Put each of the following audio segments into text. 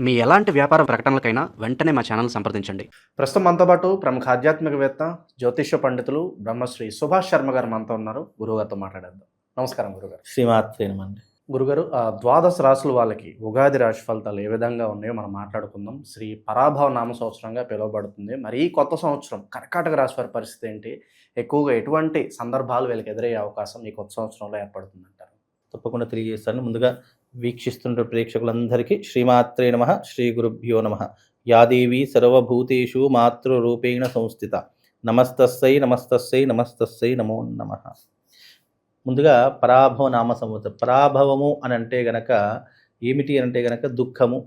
మీ ఎలాంటి వ్యాపార ప్రకటనలకైనా వెంటనే మా ఛానల్ సంప్రదించండి. ప్రస్తుతం మనతో పాటు ప్రముఖ ఆధ్యాత్మికవేత్త, జ్యోతిష్య పండితులు బ్రహ్మశ్రీ సుభాష్ శర్మ గారు మనతో ఉన్నారు. గురుగారితో మాట్లాడేద్దాం. నమస్కారం గురుగారు. శ్రీమాత్రేనమండి. గురుగారు, ద్వాదశ రాశుల వాళ్ళకి ఉగాది రాశి ఫలితాలు ఏ విధంగా ఉన్నాయో మనం మాట్లాడుకుందాం. శ్రీ పరాభవ నామ సంవత్సరంగా పిలువబడుతుంది. మరి ఈ కొత్త సంవత్సరం కర్కాటక రాశి వారి పరిస్థితి ఏంటి? ఎక్కువగా ఎటువంటి సందర్భాలు వీళ్ళకి ఎదురయ్యే అవకాశం ఈ కొత్త సంవత్సరంలో ఏర్పడుతుందంటారు? తప్పకుండా తెలియజేస్తాను. ముందుగా వీక్షిస్తున్న ప్రేక్షకులందరికీ శ్రీమాత్రే నమః, శ్రీ గురుభ్యో నమః. యాదేవి సర్వభూతేషు మాతృరూపేణ సంస్థిత. నమస్తస్సై నమస్తస్సై నమస్తస్సై నమో నమః. ముందుగా పరాభవ నామ సంవత్సరం. పరాభవము అని అంటే గనక ఏమిటి అంటే గనక దుఃఖము,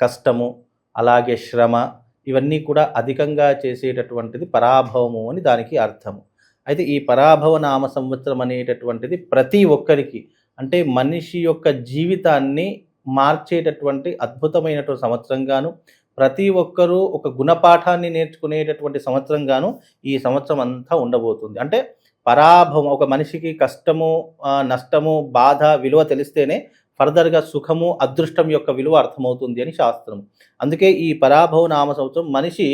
కష్టము, అలాగే శ్రమ, ఇవన్నీ కూడా అధికంగా చేసేటటువంటిది పరాభవము అని దానికి అర్థము. అయితే ఈ పరాభవ నామ సంవత్సరం అనేటటువంటిది ప్రతి ఒక్కరికి, అంటే మనిషి యొక్క జీవితాన్ని మార్చేటటువంటి అద్భుతమైనటువంటి సంవత్సరంగాను, ప్రతి ఒక్కరూ ఒక గుణపాఠాన్ని నేర్చుకునేటటువంటి సంవత్సరంగాను ఈ సంవత్సరం అంతా ఉండబోతుంది. అంటే పరాభవం, ఒక మనిషికి కష్టము, నష్టము, బాధ విలువ తెలిస్తేనే ఫర్దర్గా సుఖము, అదృష్టం యొక్క విలువ అర్థమవుతుంది అని శాస్త్రం. అందుకే ఈ పరాభవ నామ సంవత్సరం మనిషి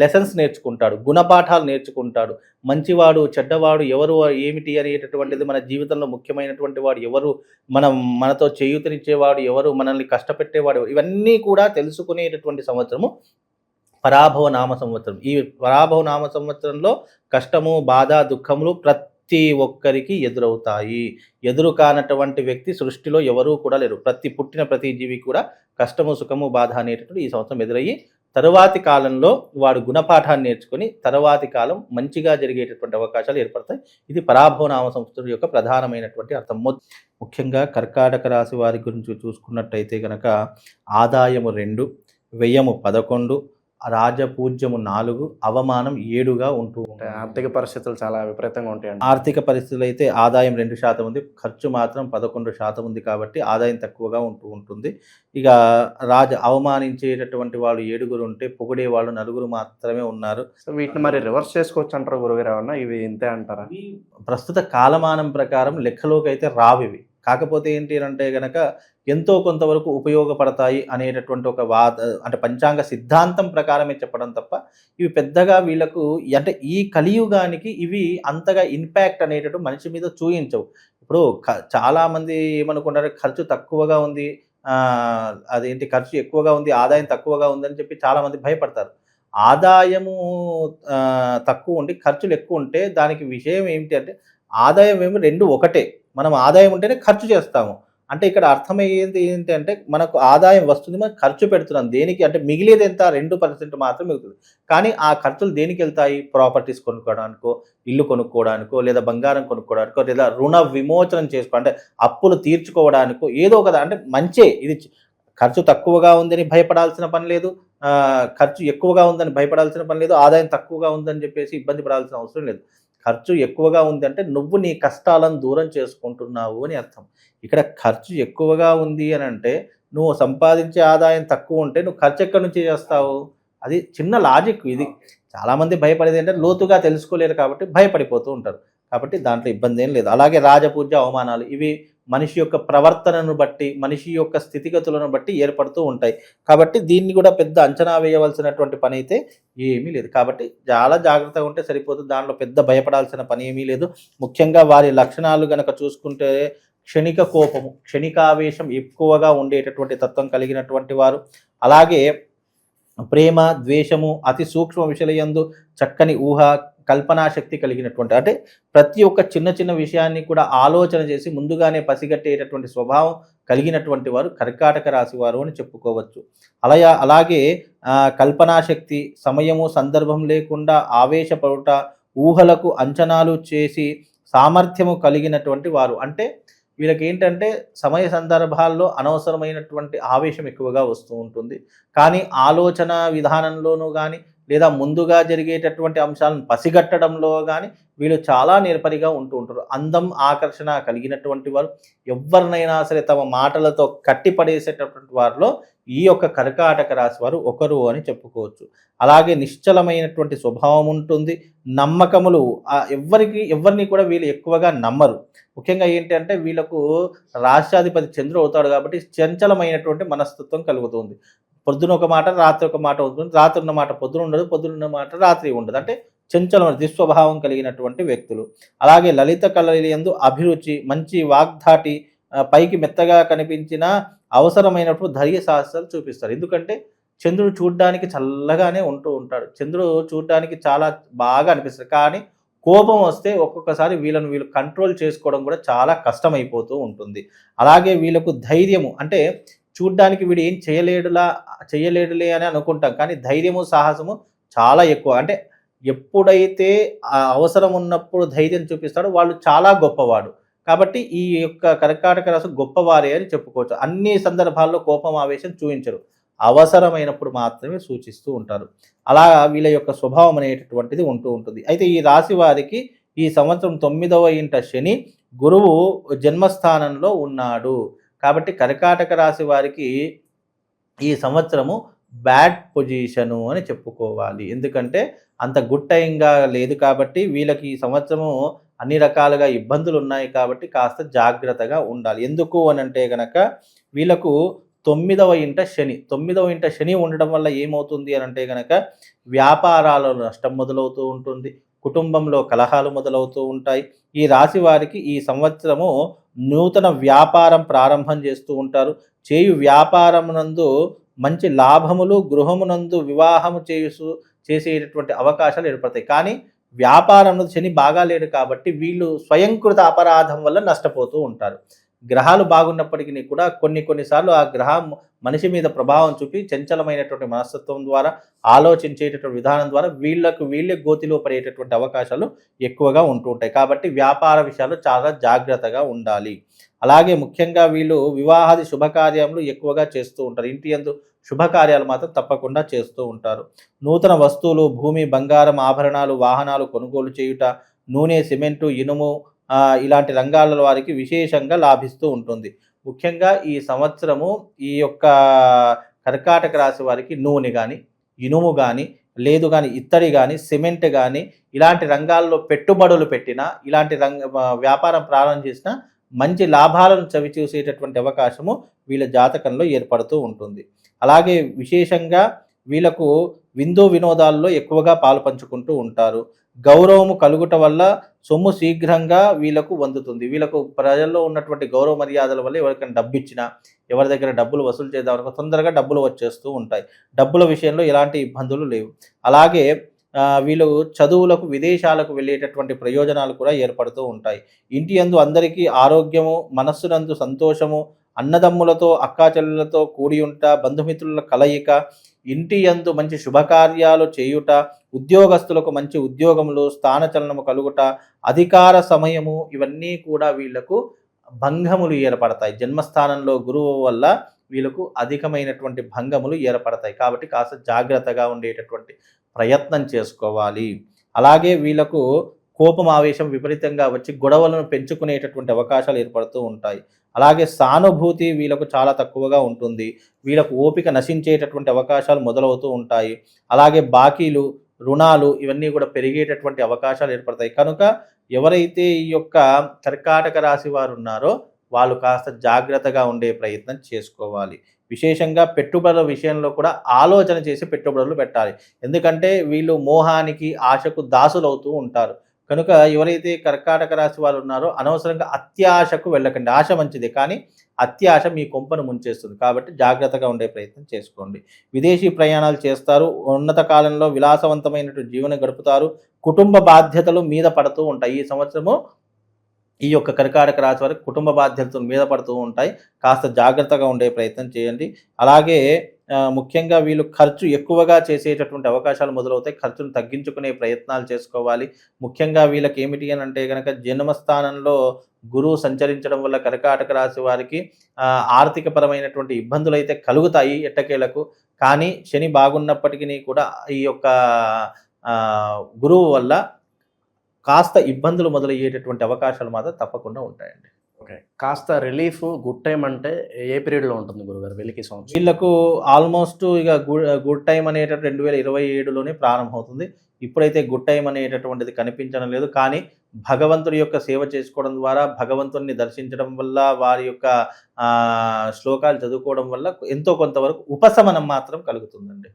లెసన్స్ నేర్చుకుంటాడు, గుణపాఠాలు నేర్చుకుంటాడు. మంచివాడు, చెడ్డవాడు ఎవరు, ఏమిటి అనేటటువంటిది, మన జీవితంలో ముఖ్యమైనటువంటి వాడు ఎవరు, మనతో చేయూతనిచ్చేవాడు ఎవరు, మనల్ని కష్టపెట్టేవాడు, ఇవన్నీ కూడా తెలుసుకునేటటువంటి సంవత్సరము పరాభవ నామ సంవత్సరం. ఈ పరాభవ నామ సంవత్సరంలో కష్టము, బాధ, దుఃఖములు ప్రతి ఒక్కరికి ఎదురవుతాయి. ఎదురు కానటువంటి వ్యక్తి సృష్టిలో ఎవరూ కూడా లేరు. పుట్టిన ప్రతి జీవి కూడా కష్టము, సుఖము, బాధ అనేటటువంటి ఈ సంవత్సరం ఎదురయ్యి తరువాతి కాలంలో వాడు గుణపాఠాన్ని నేర్చుకొని తరువాతి కాలం మంచిగా జరిగేటటువంటి అవకాశాలు ఏర్పడతాయి. ఇది పరాభవ నామ సంవత్సరం యొక్క ప్రధానమైనటువంటి అర్థం. ముఖ్యంగా కర్కాటక రాశి వారి గురించి చూసుకున్నట్టయితే కనుక ఆదాయము 2, వ్యయము 11, రాజపూజ్యము 4, అవమానం 7గా ఉంటూ ఉంటాయి. ఆర్థిక పరిస్థితులు చాలా విపరీతంగా ఉంటాయండి. ఆర్థిక పరిస్థితులు అయితే ఆదాయం 2% ఉంది, ఖర్చు మాత్రం 11% ఉంది. కాబట్టి ఆదాయం తక్కువగా ఉంటుంది. ఇక అవమానించేటటువంటి వాళ్ళు 7 ఉంటే పొగిడే వాళ్ళు 4 మాత్రమే ఉన్నారు. సో వీటిని మరి రివర్స్ చేసుకోవచ్చు అంటారు గురుగారు? ఏమన్నా ఇవి ఇంతే అంటారా? ప్రస్తుత కాలమానం ప్రకారం లెక్కలోకి అయితే రావివి. కాకపోతే ఏంటి అంటే గనక ఎంతో కొంతవరకు ఉపయోగపడతాయి అనేటటువంటి ఒక అంటే పంచాంగ సిద్ధాంతం ప్రకారమే చెప్పడం తప్ప ఇవి పెద్దగా వీళ్ళకు, అంటే ఈ కలియుగానికి ఇవి అంతగా ఇంపాక్ట్ అనేటట్టు మనిషి మీద చూయించవు. ఇప్పుడు చాలామంది ఏమనుకుంటారు, ఖర్చు తక్కువగా ఉంది, ఖర్చు ఎక్కువగా ఉంది, ఆదాయం తక్కువగా ఉందని చెప్పి చాలామంది భయపడతారు. ఆదాయము తక్కువ ఉండి ఖర్చులు ఎక్కువ ఉంటే దానికి విషయం ఏమిటి అంటే, ఆదాయం ఏమో 2 ఒకటే. మనం ఆదాయం ఉంటేనే ఖర్చు చేస్తాము. అంటే ఇక్కడ అర్థమయ్యేది ఏంటి అంటే, మనకు ఆదాయం వస్తుంది, మనం ఖర్చు పెడుతున్నాం. దేనికి అంటే మిగిలేది ఎంత? 2% మాత్రం మిగులుతుంది. కానీ ఆ ఖర్చులు దేనికి వెళ్తాయి? ప్రాపర్టీస్ కొనుక్కోవడానికో, ఇల్లు కొనుక్కోవడానికో, లేదా బంగారం కొనుక్కోవడానికో, లేదా రుణ విమోచనం చేసుకో, అంటే అప్పులు తీర్చుకోవడానికో, ఏదో ఒక, అంటే మంచే ఇది. ఖర్చు తక్కువగా ఉందని భయపడాల్సిన పని లేదు, ఖర్చు ఎక్కువగా ఉందని భయపడాల్సిన పని లేదు, ఆదాయం తక్కువగా ఉందని చెప్పేసి ఇబ్బంది పడాల్సిన అవసరం లేదు. ఖర్చు ఎక్కువగా ఉంది అంటే నువ్వు నీ కష్టాలను దూరం చేసుకుంటున్నావు అని అర్థం. ఇక్కడ ఖర్చు ఎక్కువగా ఉంది అని అంటే, నువ్వు సంపాదించే ఆదాయం తక్కువ ఉంటే నువ్వు ఖర్చు ఎక్కడి నుంచి చేస్తావు? అది చిన్న లాజిక్ ఇది. చాలామంది భయపడేది ఏంటంటే లోతుగా తెలుసుకోలేరు కాబట్టి భయపడిపోతూ ఉంటారు. కాబట్టి దాంట్లో ఇబ్బంది ఏం లేదు. అలాగే రాజపూజ్య, అవమానాలు, ఇవి మనిషి యొక్క ప్రవర్తనను బట్టి, మనిషి యొక్క స్థితిగతులను బట్టి ఏర్పడుతూ ఉంటాయి. కాబట్టి దీన్ని కూడా పెద్ద అంచనా వేయవలసినటువంటి పని అయితే ఏమీ లేదు. కాబట్టి చాలా జాగ్రత్తగా ఉంటే సరిపోతుంది. దాంట్లో పెద్ద భయపడాల్సిన పని ఏమీ లేదు. ముఖ్యంగా వారి లక్షణాలు గనక చూసుకుంటే క్షణిక కోపము, క్షణికావేశం ఎక్కువగా ఉండేటటువంటి తత్వం కలిగినటువంటి వారు. అలాగే ప్రేమ, ద్వేషము, అతి సూక్ష్మ విషయాలందు చక్కని ఊహ, కల్పనాశక్తి కలిగినటువంటి, అంటే ప్రతి ఒక్క చిన్న చిన్న విషయాన్ని కూడా ఆలోచన చేసి ముందుగానే పసిగట్టేటటువంటి స్వభావం కలిగినటువంటి వారు కర్కాటక రాశి వారు అని చెప్పుకోవచ్చు. అలాగే కల్పనాశక్తి, సమయము సందర్భం లేకుండా ఆవేశపడుట, ఊహలకు అంచనాలు చేసి సామర్థ్యము కలిగినటువంటి వారు. అంటే వీళ్ళకి ఏంటంటే సమయ సందర్భాల్లో అనవసరమైనటువంటి ఆవేశం ఎక్కువగా వస్తూ ఉంటుంది. కానీ ఆలోచన విధానంలోనూ కానీ, లేదా ముందుగా జరిగేటటువంటి అంశాలను పసిగట్టడంలో కానీ వీళ్ళు చాలా నేర్పరిగా ఉంటూ ఉంటారు. అందం, ఆకర్షణ కలిగినటువంటి వారు. ఎవరినైనా సరే తమ మాటలతో కట్టిపడేసేటటువంటి వారిలో ఈ యొక్క కర్కాటక రాశి వారు ఒకరు అని చెప్పుకోవచ్చు. అలాగే నిశ్చలమైనటువంటి స్వభావం ఉంటుంది. నమ్మకములు, ఎవరిని కూడా వీళ్ళు ఎక్కువగా నమ్మరు. ముఖ్యంగా ఏంటి అంటే వీళ్ళకు రాష్ట్రాధిపతి చంద్రుడు అవుతాడు కాబట్టి చంచలమైనటువంటి మనస్తత్వం కలుగుతుంది. పొద్దున ఒక మాట రాత్రి ఒక మాట ఉంటుంది, రాత్రి ఉన్న మాట పొద్దున ఉండదు, పొద్దున ఉన్న మాట రాత్రి ఉండదు. అంటే చంచలమైన దుస్వభావం కలిగినటువంటి వ్యక్తులు. అలాగే లలిత కళలందు అభిరుచి, మంచి వాగ్ధాటి, పైకి మెత్తగా కనిపించిన అవసరమైనప్పుడు ధైర్య సాహసాలు చూపిస్తారు. ఎందుకంటే చంద్రుడు చూడ్డానికి చల్లగానే ఉంటూ ఉంటాడు, చంద్రుడు చూడ్డానికి చాలా బాగా అనిపిస్తుంది. కానీ కోపం వస్తే ఒక్కొక్కసారి వీళ్ళు కంట్రోల్ చేసుకోవడం కూడా చాలా కష్టమైపోతూ ఉంటుంది. అలాగే వీళ్ళకు ధైర్యము, అంటే చూడ్డానికి వీడు ఏం చేయలేడులే అని అనుకుంటాం, కానీ ధైర్యము సాహసము చాలా ఎక్కువ. అంటే ఎప్పుడైతే అవసరం ఉన్నప్పుడు ధైర్యం చూపిస్తాడో వాళ్ళు చాలా గొప్పవాడు. కాబట్టి ఈ యొక్క కర్కాటక రాశి గొప్పవారే అని చెప్పుకోవచ్చు. అన్ని సందర్భాల్లో కోపం ఆవేశం చూపించరు, అవసరమైనప్పుడు మాత్రమే సూచిస్తూ ఉంటారు. అలా వీళ్ళ యొక్క స్వభావం అనేటటువంటిది ఉంటూ ఉంటుంది. అయితే ఈ రాశి వారికి ఈ సంవత్సరం 9వ ఇంట శని, గురువు జన్మస్థానంలో ఉన్నాడు. కాబట్టి కర్కాటక రాశి వారికి ఈ సంవత్సరము బ్యాడ్ పొజిషను అని చెప్పుకోవాలి. ఎందుకంటే అంత గుడ్ టైంగా లేదు కాబట్టి వీళ్ళకి ఈ సంవత్సరము అన్ని రకాలుగా ఇబ్బందులు ఉన్నాయి కాబట్టి కాస్త జాగ్రత్తగా ఉండాలి. ఎందుకు అని అంటే కనుక వీళ్ళకు 9వ ఇంట శని, 9వ ఇంట శని ఉండడం వల్ల ఏమవుతుంది అని అంటే కనుక వ్యాపారాలలో నష్టం మొదలవుతూ ఉంటుంది, కుటుంబంలో కలహాలు మొదలవుతూ ఉంటాయి. ఈ రాశి వారికి ఈ సంవత్సరము నూతన వ్యాపారం ప్రారంభం చేస్తూ ఉంటారు. చేయు వ్యాపారమునందు మంచి లాభములు, గృహమునందు వివాహము చేసేటటువంటి అవకాశాలు ఏర్పడతాయి. కానీ వ్యాపారంలో శని బాగా లేడు కాబట్టి వీళ్ళు స్వయంకృత అపరాధం వల్ల నష్టపోతూ ఉంటారు. గ్రహాలు బాగున్నప్పటికీ కూడా కొన్నిసార్లు ఆ గ్రహం మనిషి మీద ప్రభావం చూపి చంచలమైనటువంటి మనస్తత్వం ద్వారా, ఆలోచించేటటువంటి విధానం ద్వారా వీళ్ళే గోతిలో పడేటటువంటి అవకాశాలు ఎక్కువగా ఉంటూ ఉంటాయి. కాబట్టి వ్యాపార విషయాలు చాలా జాగ్రత్తగా ఉండాలి. అలాగే ముఖ్యంగా వీళ్ళు వివాహాది శుభకార్యములు ఎక్కువగా చేస్తూ ఉంటారు. ఇంటి యందు శుభకార్యాలు మాత్రం తప్పకుండా చేస్తూ ఉంటారు. నూతన వస్తువులు, భూమి, బంగారం, ఆభరణాలు, వాహనాలు కొనుగోలు చేయుట, నూనె, సిమెంటు, ఇనుము ఇలాంటి రంగాల వారికి విశేషంగా లాభిస్తూ ఉంటుంది. ముఖ్యంగా ఈ సంవత్సరము ఈ యొక్క కర్కాటక రాశి వారికి నూనె కానీ, ఇనుము కానీ, లేదు కానీ ఇత్తడి కానీ, సిమెంట్ కానీ ఇలాంటి రంగాల్లో పెట్టుబడులు పెట్టినా, ఇలాంటి వ్యాపారం ప్రారంభం చేసినా మంచి లాభాలను చవిచూసేటటువంటి అవకాశము వీళ్ళ జాతకంలో ఏర్పడుతూ ఉంటుంది. అలాగే విశేషంగా వీళ్ళకు విందు వినోదాల్లో ఎక్కువగా పాలు పంచుకుంటూ ఉంటారు. గౌరవము కలుగుట వల్ల సొమ్ము శీఘ్రంగా వీళ్ళకు వందుతుంది. వీళ్ళకు ప్రజల్లో ఉన్నటువంటి గౌరవ మర్యాదల వల్ల ఎవరికైనా డబ్బు ఇచ్చినా, ఎవరి దగ్గర డబ్బులు వసూలు చేద్దామనుకో తొందరగా డబ్బులు వచ్చేస్తూ ఉంటాయి. డబ్బుల విషయంలో ఎలాంటి ఇబ్బందులు లేవు. అలాగే వీళ్ళు చదువులకు, విదేశాలకు వెళ్ళేటటువంటి ప్రయోజనాలు కూడా ఏర్పడుతూ ఉంటాయి. ఇంటి యందు అందరికీ ఆరోగ్యము, మనస్సునందు సంతోషము, అన్నదమ్ములతో అక్కాచెల్లెలతో కూడి ఉంట, బంధుమిత్రుల కలయిక, ఇంటి యందు మంచి శుభకార్యాలు చేయుట, ఉద్యోగస్తులకు మంచి ఉద్యోగములు, స్థానచలనము కలుగుట, అధికార సమయము, ఇవన్నీ కూడా వీళ్లకు భంగములు ఏర్పడతాయి. జన్మస్థానంలో గురువు వల్ల వీళ్ళకు అధికమైనటువంటి భంగములు ఏర్పడతాయి. కాబట్టి కాస్త జాగ్రత్తగా ఉండేటటువంటి ప్రయత్నం చేసుకోవాలి. అలాగే వీళ్ళకు కోపం, ఆవేశం విపరీతంగా వచ్చి గొడవలను పెంచుకునేటటువంటి అవకాశాలు ఏర్పడుతూ ఉంటాయి. అలాగే సానుభూతి వీళ్ళకు చాలా తక్కువగా ఉంటుంది. వీళ్ళకు ఓపిక నశించేటటువంటి అవకాశాలు మొదలవుతూ ఉంటాయి. అలాగే బాకీలు, రుణాలు ఇవన్నీ కూడా పెరిగేటటువంటి అవకాశాలు ఏర్పడతాయి. కనుక ఎవరైతే ఈ యొక్క కర్కాటక రాశి వారు ఉన్నారో వాళ్ళు కాస్త జాగ్రత్తగా ఉండే ప్రయత్నం చేసుకోవాలి. విశేషంగా పెట్టుబడుల విషయంలో కూడా ఆలోచన చేసి పెట్టుబడులు పెట్టాలి. ఎందుకంటే వీళ్ళు మోహానికి, ఆశకు దాసులవుతూ ఉంటారు. కనుక ఎవరైతే కర్కాటక రాశి వారు ఉన్నారో అనవసరంగా అత్యాశకు వెళ్ళకండి. ఆశ మంచిదే, కానీ అత్యాశ మీ కొంపను ముంచేస్తుంది. కాబట్టి జాగ్రత్తగా ఉండే ప్రయత్నం చేసుకోండి. విదేశీ ప్రయాణాలు చేస్తారు. ఉన్నత కాలంలో విలాసవంతమైనటువంటి జీవనం గడుపుతారు. కుటుంబ బాధ్యతలు మీద పడుతూ ఉంటాయి. ఈ సంవత్సరము ఈ యొక్క కర్కాటక రాశి వారికి కుటుంబ బాధ్యతలు మీద పడుతూ ఉంటాయి. కాస్త జాగ్రత్తగా ఉండే ప్రయత్నం చేయండి. అలాగే ముఖ్యంగా వీళ్ళు ఖర్చు ఎక్కువగా చేసేటటువంటి అవకాశాలు మొదలవుతాయి. ఖర్చును తగ్గించుకునే ప్రయత్నాలు చేసుకోవాలి. ముఖ్యంగా వీళ్ళకి ఏమిటి అని అంటే కనుక జన్మస్థానంలో గురువు సంచరించడం వల్ల కర్కాటక రాశి వారికి ఆర్థికపరమైనటువంటి ఇబ్బందులు అయితే కలుగుతాయి ఎట్టకేలకు. కానీ శని బాగున్నప్పటికీ కూడా ఈ యొక్క గురువు వల్ల కాస్త ఇబ్బందులు మొదలయ్యేటటువంటి అవకాశాలు మాత్రం తప్పకుండా ఉంటాయండి. ఓకే, కాస్త రిలీఫ్ గుడ్ టైం అంటే ఏ పీరియడ్లో ఉంటుంది గురుగారు వీళ్ళకి ఈ సంవత్సరం? వీళ్ళకు ఆల్మోస్ట్ ఇక గుడ్ టైం అనేటటువంటి 2027లోనే ప్రారంభమవుతుంది. ఇప్పుడైతే గుడ్ టైం అనేటటువంటిది కనిపించడం లేదు. కానీ భగవంతుడి యొక్క సేవ చేసుకోవడం ద్వారా, భగవంతుడిని దర్శించడం వల్ల, వారి యొక్క శ్లోకాలు చదువుకోవడం వల్ల ఎంతో కొంతవరకు ఉపశమనం మాత్రం కలుగుతుందండి.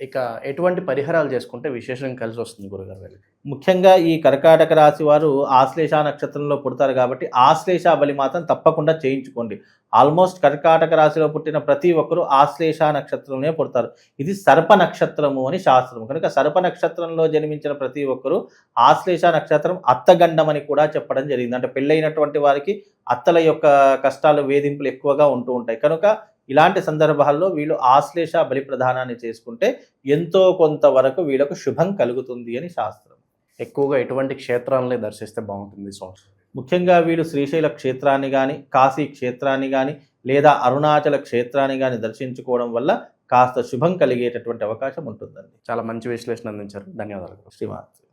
ఇక ఎటువంటి పరిహారాలు చేసుకుంటే విశేషంగా కలిసి వస్తుంది గురుగారు వీళ్ళకి? ముఖ్యంగా ఈ కర్కాటక రాశి వారు ఆశ్లేష నక్షత్రంలో పుడతారు కాబట్టి ఆశ్లేష బలి మాత్రం తప్పకుండా చేయించుకోండి. ఆల్మోస్ట్ కర్కాటక రాశిలో పుట్టిన ప్రతి ఒక్కరూ ఆశ్లేష నక్షత్రంలోనే పుడతారు. ఇది సర్ప నక్షత్రము అని శాస్త్రం. కనుక సర్ప నక్షత్రంలో జన్మించిన ప్రతి ఒక్కరూ ఆశ్లేష నక్షత్రం అత్తగండం అని కూడా చెప్పడం జరిగింది. అంటే పెళ్ళైనటువంటి వారికి అత్తల యొక్క కష్టాలు, వేధింపులు ఎక్కువగా ఉంటూ ఉంటాయి. కనుక ఇలాంటి సందర్భాల్లో వీళ్ళు ఆశ్లేష బలి ప్రధానాన్ని చేసుకుంటే ఎంతో కొంతవరకు వీళ్ళకు శుభం కలుగుతుంది అని శాస్త్రం. ఎక్కువగా ఎటువంటి క్షేత్రాలని దర్శిస్తే బాగుంటుంది ఈ సంవత్సరం? ముఖ్యంగా వీళ్ళు శ్రీశైల క్షేత్రాన్ని కానీ, కాశీ క్షేత్రాన్ని కానీ, లేదా అరుణాచల క్షేత్రాన్ని కానీ దర్శించుకోవడం వల్ల కాస్త శుభం కలిగేటటువంటి అవకాశం ఉంటుందండి. చాలా మంచి విశ్లేషణ అందించారు, ధన్యవాదాలు. శ్రీమాన్.